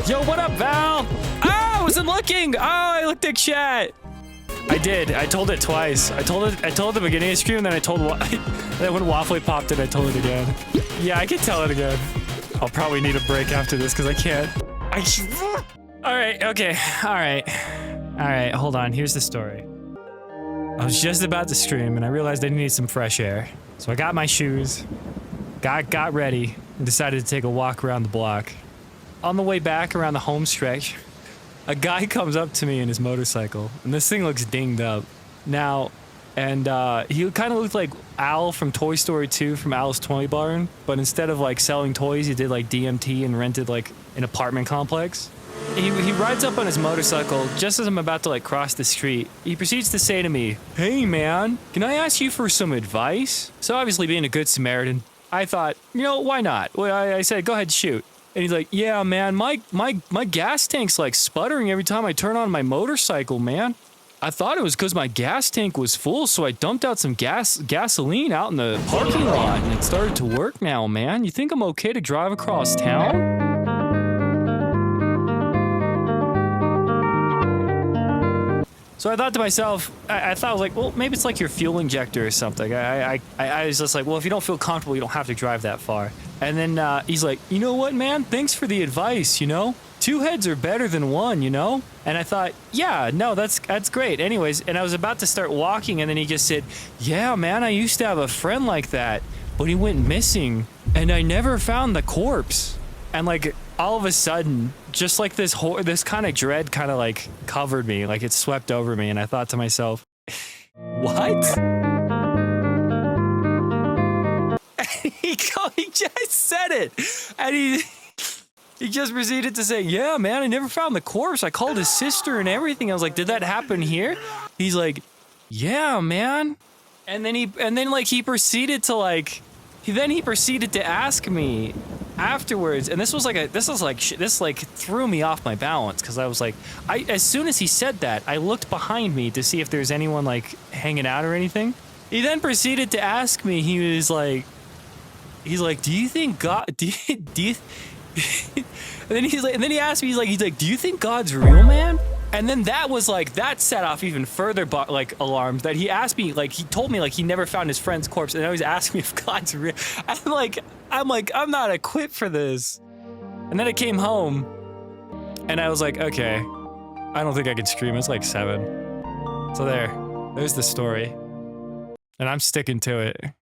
Yo, what up, Val? Oh, I wasn't looking. Oh, I looked at chat. I did. I told it twice. I told it at the beginning of the stream, and then I told then when Waffle popped in, I told it again. Yeah, I can tell it again. I'll probably need a break after this because I can't. All right. Okay. All right. All right. Hold on. Here's the story. I was just about to stream, and I realized I needed some fresh air. So I got my shoes, got ready, and decided to take a walk around the block. On the way back around the home stretch, a guy comes up to me in his motorcycle, and this thing looks dinged up. Now, and he kind of looked like Al from Toy Story 2 from Al's Toy Barn, but instead of like selling toys, he did like DMT and rented like an apartment complex. He rides up on his motorcycle just as I'm about to like cross the street. He proceeds to say to me, "Hey man, can I ask you for some advice?" So obviously being a good Samaritan, I thought, you know, why not? Well, I said, go ahead, shoot. And he's like, "Yeah, man, my gas tank's like sputtering every time I turn on my motorcycle, man. I thought it was because my gas tank was full, so I dumped out some gasoline out in the parking lot, and it started to work now, man. You think I'm okay to drive across town?" So I thought to myself, I thought I was like, well, maybe it's like your fuel injector or something. I was just like, well, if you don't feel comfortable, you don't have to drive that far. And then he's like, "You know what, man? Thanks for the advice, you know? 2 heads are better than 1, you know?" And I thought, yeah, no, that's great. Anyways, and I was about to start walking, and then he just said, "Yeah, man, I used to have a friend like that, but he went missing, and I never found the corpse." And like, all of a sudden, just like this kind of dread kind of like covered me, like it swept over me, and I thought to myself, what? he just said it, and he just proceeded to say, "Yeah, man, I never found the corpse. I called his sister and everything." I was like, "Did that happen here?" He's like, "Yeah, man." And then he proceeded to ask me afterwards, and this threw me off my balance, because I was like, as soon as he said that, I looked behind me to see if there's anyone like hanging out or anything. He then proceeded to ask me, he's like, "Do you think God, do you and then he asked me, he's like, "Do you think God's real, man?" And then that set off even further alarms, that he asked me, like, he told me like he never found his friend's corpse, and now he's asking me if God's real. I'm like, I'm not equipped for this. And then I came home, and I was like, okay, I don't think I can stream. It's like 7. So there's the story, and I'm sticking to it.